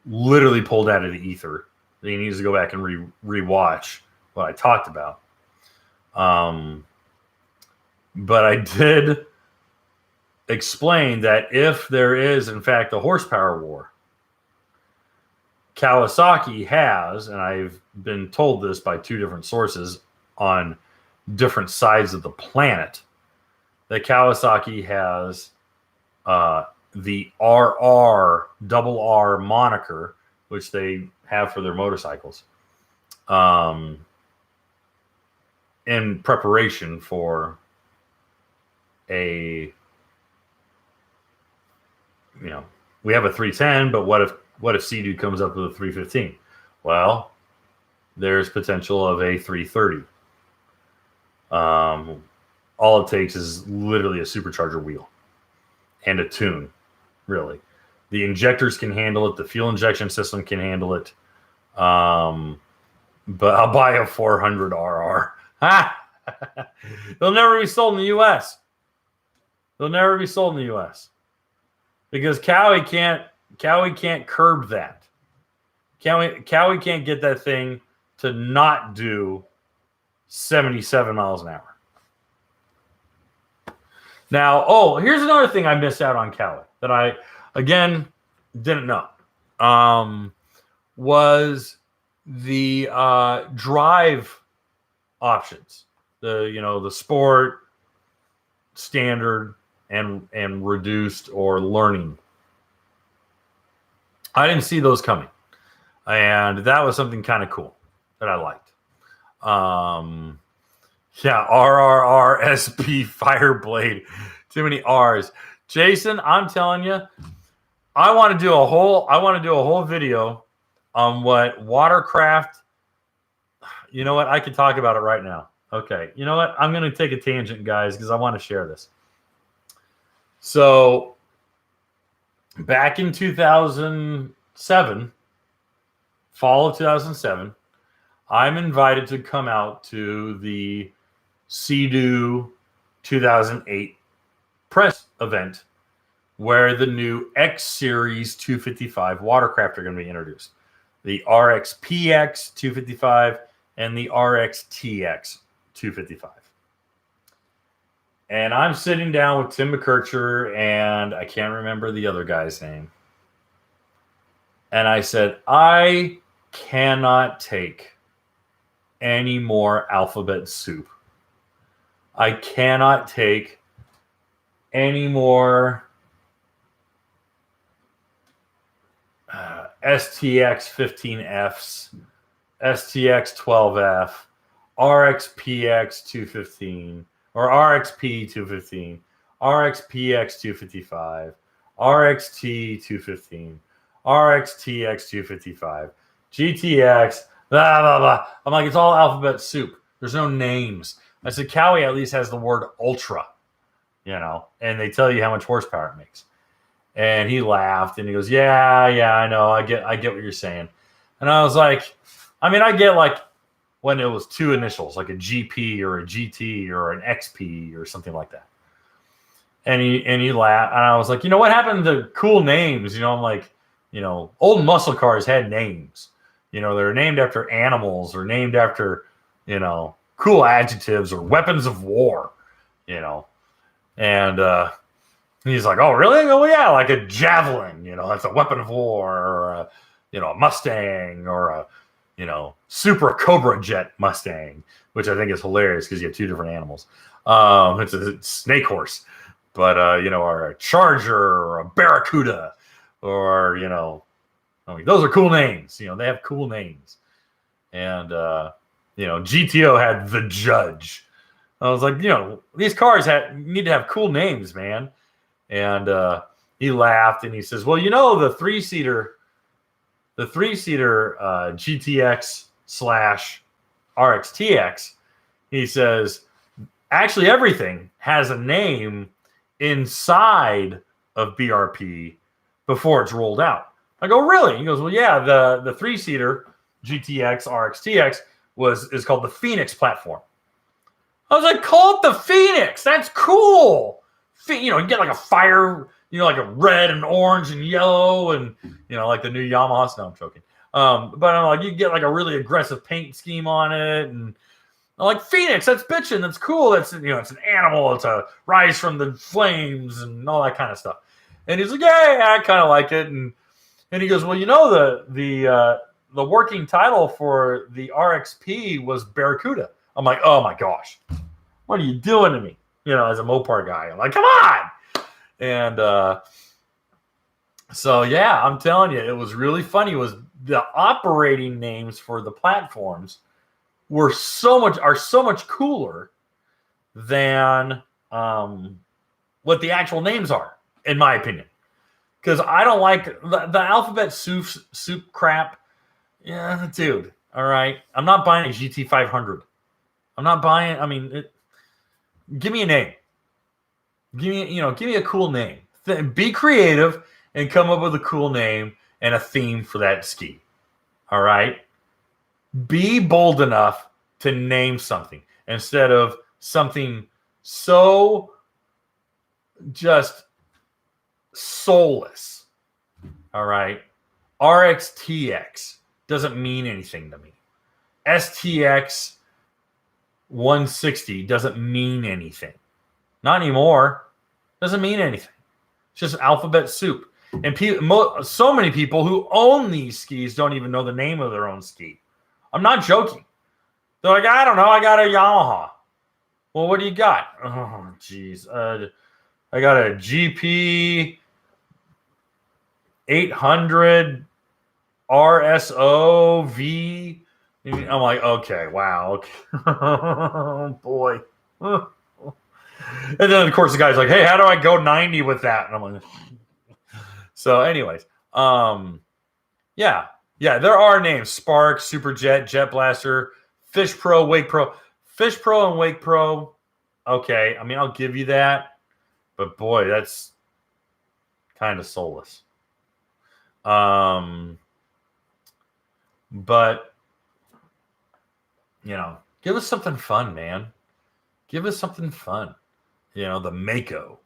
literally pulled out of the ether. He needs to go back and rewatch what I talked about. But I did explain that if there is, in fact, a horsepower war, Kawasaki has, and I've been told this by 2 different sources on different sides of the planet, that Kawasaki has the RR, double R moniker, which they have for their motorcycles, in preparation for we have a 310, but what if Sea-Doo comes up with a 315? Well, there's potential of a 330. All it takes is literally a supercharger wheel. and a tune, really. The injectors can handle it. The fuel injection system can handle it. But I'll buy a 400 RR. They'll never be sold in the U.S. They'll never be sold in the U.S. because Cowie can't curb that. Cowie can't get that thing to not do 77 miles an hour. Now, here's another thing I missed out on Cowie that I, again, didn't know. Was the drive options. The sport, standard, and reduced or learning. I didn't see those coming. And that was something kind of cool that I liked. RRRSP Fireblade. Too many R's. Jason, I'm telling you, I want to do a whole video on what Watercraft. You know what? I could talk about it right now. Okay. You know what? I'm going to take a tangent, guys, because I want to share this. So, back in 2007, fall of 2007, I'm invited to come out to the Sea-Doo 2008 press event where the new X Series 255 watercraft are going to be introduced. The RXPX 255 and the RXTX 255. And I'm sitting down with Tim McKercher and I can't remember the other guy's name. And I said, I cannot take any more alphabet soup. I cannot take any more STX 15Fs, STX 12F, RXPX 215, or RXP 215, RXPX 255, RXT 215, RXTX 255, GTX, blah, blah, blah. I'm like, it's all alphabet soup. There's no names. I said, Cowie at least has the word ultra, and they tell you how much horsepower it makes. And he laughed and he goes, yeah, I know. I get what you're saying. And I was like, I get like when it was two initials, like a GP or a GT or an XP or something like that. And he laughed. And I was like, what happened to cool names? I'm like, old muscle cars had names. They're named after animals or named after, cool adjectives or weapons of war, And he's like, oh, really? Oh, yeah, like a javelin, that's a weapon of war, or a Mustang, or a, Super Cobra Jet Mustang, which I think is hilarious because you have two different animals. It's a snake horse, but, or a Charger or a Barracuda, or, those are cool names. They have cool names. And, GTO had the Judge. I was like, these cars need to have cool names, man. And he laughed and he says, well, the three-seater GTX / RXTX, he says, actually everything has a name inside of BRP before it's rolled out. I go, really? He goes, well, yeah, the three-seater GTX RXTX is called the Phoenix platform. I was like, call it the Phoenix. That's cool. You get like a fire, like a red and orange and yellow and, like the new Yamaha. No, I'm joking. But I'm like, you get like a really aggressive paint scheme on it. And I'm like, Phoenix, that's bitchin'. That's cool. That's, it's an animal. It's a rise from the flames and all that kind of stuff. And he's like, yeah, I kind of like it. And he goes, well, the working title for the RXP was Barracuda. I'm like, oh my gosh, what are you doing to me? As a Mopar guy, I'm like, come on. And so, yeah, I'm telling you, it was really funny. Was the operating names for the platforms are so much cooler than what the actual names are, in my opinion. Because I don't like the alphabet soup crap. Yeah, dude. All right. I'm not buying a GT500. I'm not buying. Give me a name. Give me a cool name. Be creative and come up with a cool name and a theme for that ski. All right? Be bold enough to name something instead of something so just soulless. All right? RXTX doesn't mean anything to me. STX 160 doesn't mean anything. Not anymore. Doesn't mean anything. It's just alphabet soup. And so many people who own these skis don't even know the name of their own ski. I'm not joking. They're like, I don't know. I got a Yamaha. Well, what do you got? Oh, geez. I got a GP 800 RSO V. I'm like, okay, wow. Okay. Oh, boy. And then, of course, the guy's like, hey, how do I go 90 with that? And I'm like, so anyways, yeah, there are names: Spark, Superjet, Jet Blaster, Fish Pro, Wake Pro. Fish Pro and Wake Pro, okay, I mean, I'll give you that, but boy, that's kind of soulless. But give us something fun, man. Give us something fun. The Mako.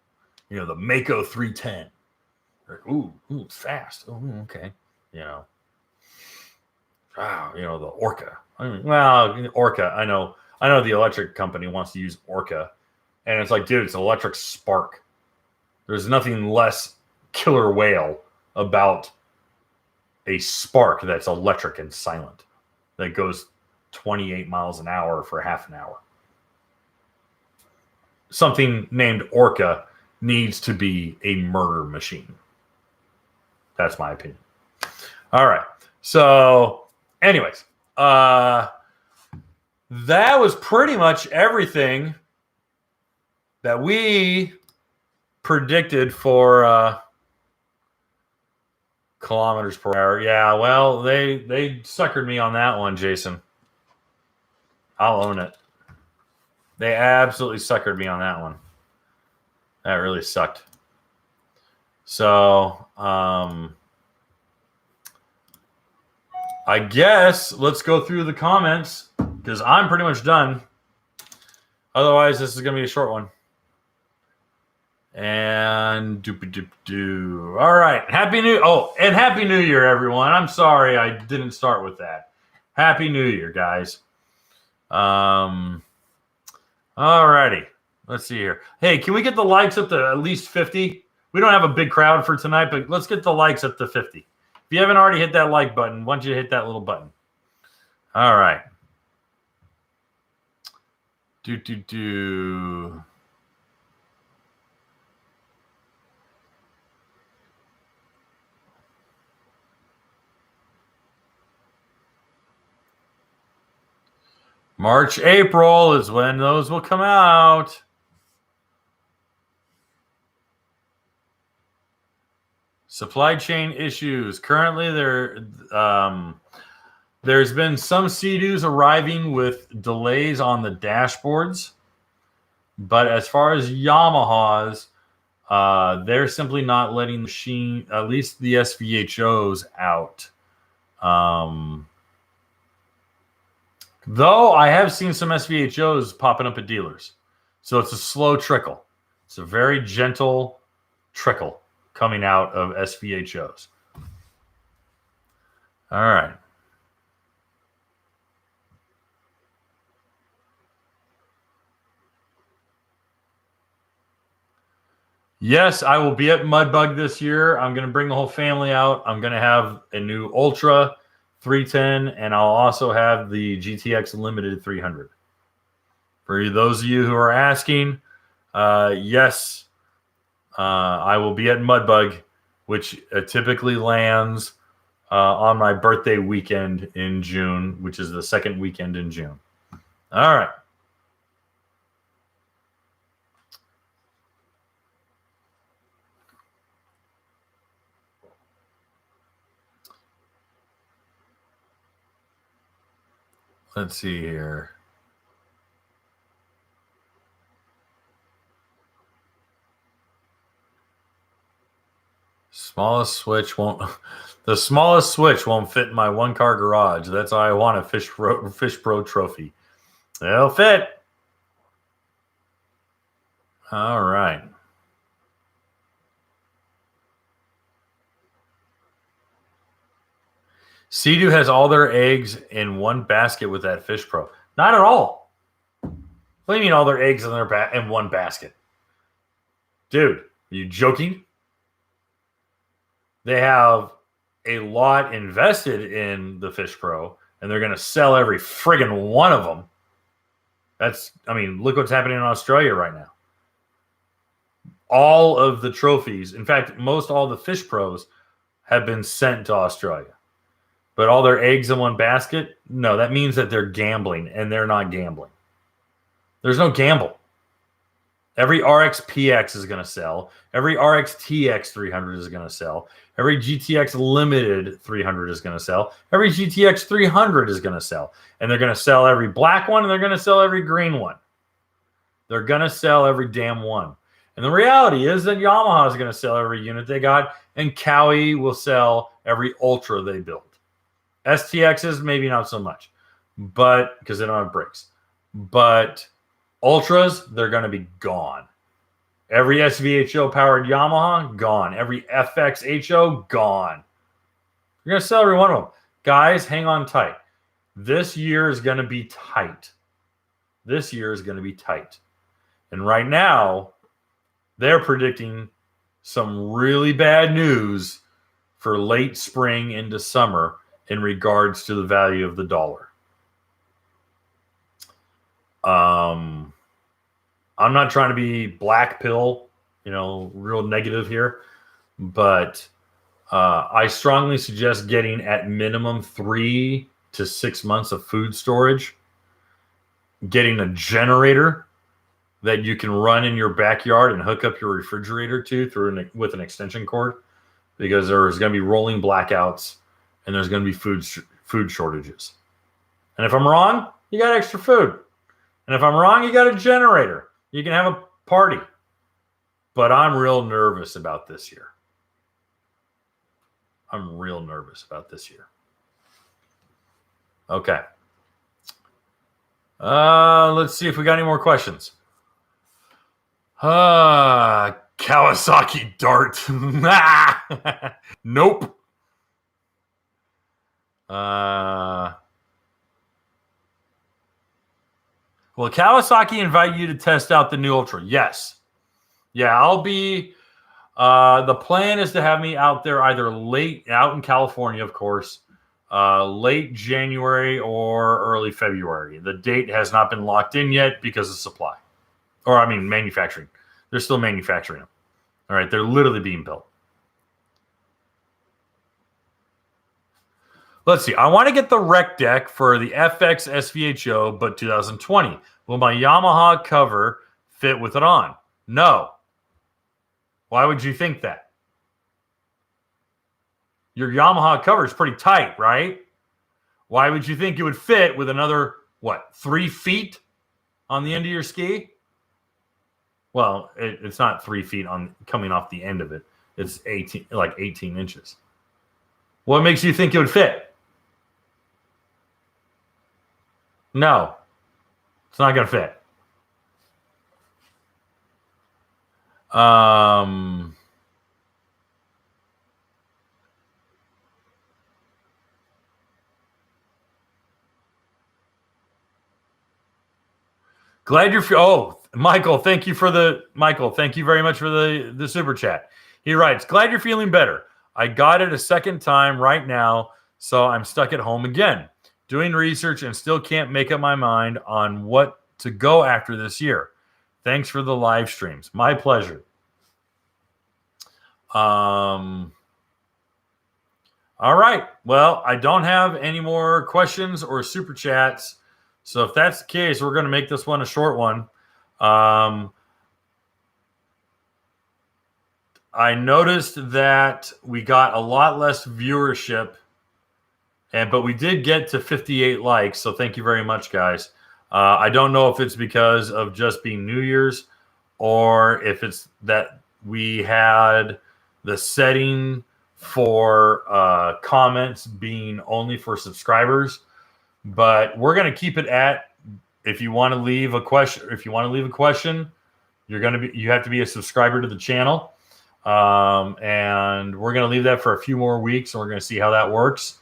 The Mako 310. Ooh, it's fast. Oh, okay. Wow, the Orca. Orca, I know the electric company wants to use Orca. And it's like, dude, it's an electric spark. There's nothing less killer whale about a spark that's electric and silent, that goes 28 miles an hour for half an hour. Something named Orca needs to be a murder machine. That's my opinion. All right. So, anyways, that was pretty much everything that we predicted for kilometers per hour. Yeah, well, they suckered me on that one, Jason. I'll own it. They absolutely suckered me on that one. That really sucked. So, I guess let's go through the comments because I'm pretty much done. Otherwise, this is going to be a short one. And all right. Happy New Year, everyone. I'm sorry I didn't start with that. Happy New Year, guys. All righty. Let's see here. Hey, can we get the likes up to at least 50? We don't have a big crowd for tonight, but let's get the likes up to 50. If you haven't already hit that like button, why don't you hit that little button? All right. March, April is when those will come out. Supply chain issues. Currently, there's been some Sea-Doos arriving with delays on the dashboards. But as far as Yamahas, they're simply not letting the machine, at least the SVHOs, out. Though I have seen some SVHOs popping up at dealers. So it's a slow trickle. It's a very gentle trickle coming out of SVHOs. All right. Yes, I will be at Mudbug this year. I'm going to bring the whole family out. I'm going to have a new Ultra 310, and I'll also have the GTX Limited 300. For those of you who are asking, yes, I will be at Mudbug, which typically lands on my birthday weekend in June, which is the second weekend in June. All right. Let's see here. Smallest switch won't. The smallest switch won't fit in my one-car garage. That's why I want a Fish Pro trophy. It'll fit. All right. Sea-Doo has all their eggs in one basket with that Fish Pro. Not at all. What do you mean all their eggs in one basket? Dude, are you joking? They have a lot invested in the Fish Pro, and they're going to sell every friggin' one of them. Look what's happening in Australia right now. All of the trophies, in fact, most all the Fish Pros have been sent to Australia. But all their eggs in one basket? No, that means that they're gambling, and they're not gambling. There's no gamble. Every RX PX is going to sell. Every RX TX 300 is going to sell. Every GTX Limited 300 is going to sell. Every GTX 300 is going to sell. And they're going to sell every black one, and they're going to sell every green one. They're going to sell every damn one. And the reality is that Yamaha is going to sell every unit they got, and Cowie will sell every Ultra they build. STXs, maybe not so much, but because they don't have brakes. But Ultras, they're going to be gone. Every SVHO powered Yamaha, gone. Every FXHO, gone. You're going to sell every one of them. Guys, hang on tight. This year is going to be tight. This year is going to be tight. And right now, they're predicting some really bad news for late spring into summer in regards to the value of the dollar. I'm not trying to be black pill, real negative here, but I strongly suggest getting at minimum 3 to 6 months of food storage, getting a generator that you can run in your backyard and hook up your refrigerator to with an extension cord, because there's going to be rolling blackouts and there's going to be food shortages. And if I'm wrong, you got extra food. And if I'm wrong, you got a generator. You can have a party. But I'm real nervous about this year. Okay. Let's see if we got any more questions. Kawasaki Dart. Nope. Will Kawasaki invite you to test out the new Ultra? Yes. Yeah, I'll be. The plan is to have me out there either out in California, of course, late January or early February. The date has not been locked in yet because of supply. Manufacturing. They're still manufacturing them. All right, they're literally being built. Let's see. I want to get the rec deck for the FX SVHO, but 2020. Will my Yamaha cover fit with it on? No. Why would you think that? Your Yamaha cover is pretty tight, right? Why would you think it would fit with another, 3 feet on the end of your ski? Well, it's not 3 feet on coming off the end of it. It's 18 inches. What makes you think it would fit? No, it's not going to fit. Glad you're. Michael, thank you very much for the super chat. He writes, glad you're feeling better. I got it a second time right now, so I'm stuck at home again, doing research and still can't make up my mind on what to go after this year. Thanks for the live streams. My pleasure. All right. Well, I don't have any more questions or super chats. So if that's the case, we're going to make this one a short one. I noticed that we got a lot less viewership, but we did get to 58 likes. So thank you very much, guys. I don't know if it's because of just being New Year's or if it's that we had the setting for comments being only for subscribers, but we're going to keep it at, if you want to leave a question, you have to be a subscriber to the channel. And we're going to leave that for a few more weeks, and we're going to see how that works.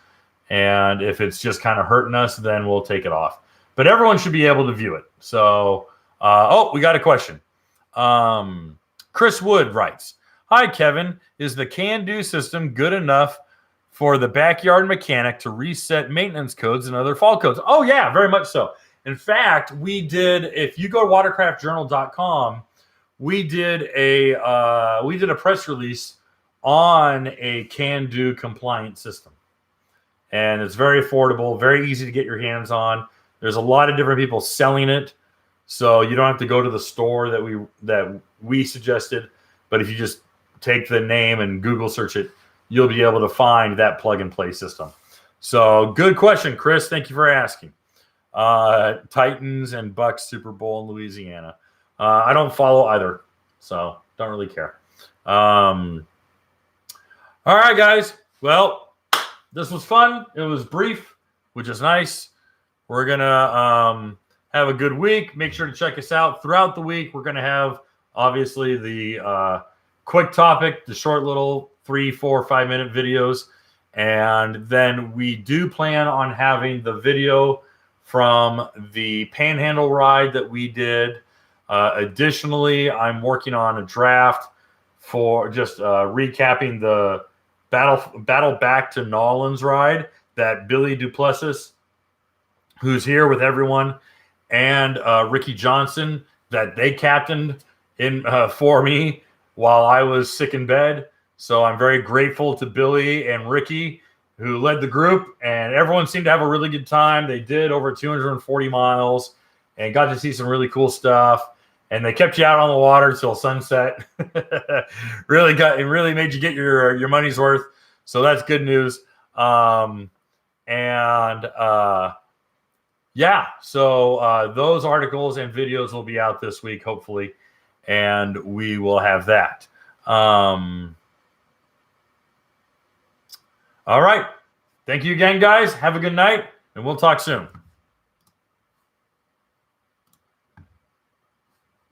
And if it's just kind of hurting us, then we'll take it off. But everyone should be able to view it. So, we got a question. Chris Wood writes, "Hi, Kevin. Is the can-do system good enough for the backyard mechanic to reset maintenance codes and other fault codes?" Oh, yeah, very much so. In fact, we did, if you go to watercraftjournal.com, we did a press release on a can-do compliant system. And it's very affordable, very easy to get your hands on. There's a lot of different people selling it, so you don't have to go to the store that we suggested. But if you just take the name and Google search it, you'll be able to find that plug-and-play system. So good question, Chris. Thank you for asking. Titans and Bucks Super Bowl in Louisiana. I don't follow either, so don't really care. All right, guys. Well, this was fun. It was brief, which is nice. We're going to have a good week. Make sure to check us out throughout the week. We're going to have, obviously, the quick topic, the short little 3, 4, 5-minute videos. And then we do plan on having the video from the Panhandle ride that we did. Additionally, I'm working on a draft for just recapping the Battle Back to Nolans ride that Billy Duplessis, who's here with everyone, and Ricky Johnson, that they captained in for me while I was sick in bed. So I'm very grateful to Billy and Ricky, who led the group, and everyone seemed to have a really good time. They did over 240 miles and got to see some really cool stuff. And they kept you out on the water till sunset. really made you get your money's worth. So that's good news. So those articles and videos will be out this week, hopefully, and we will have that. All right. Thank you again, guys. Have a good night, and we'll talk soon.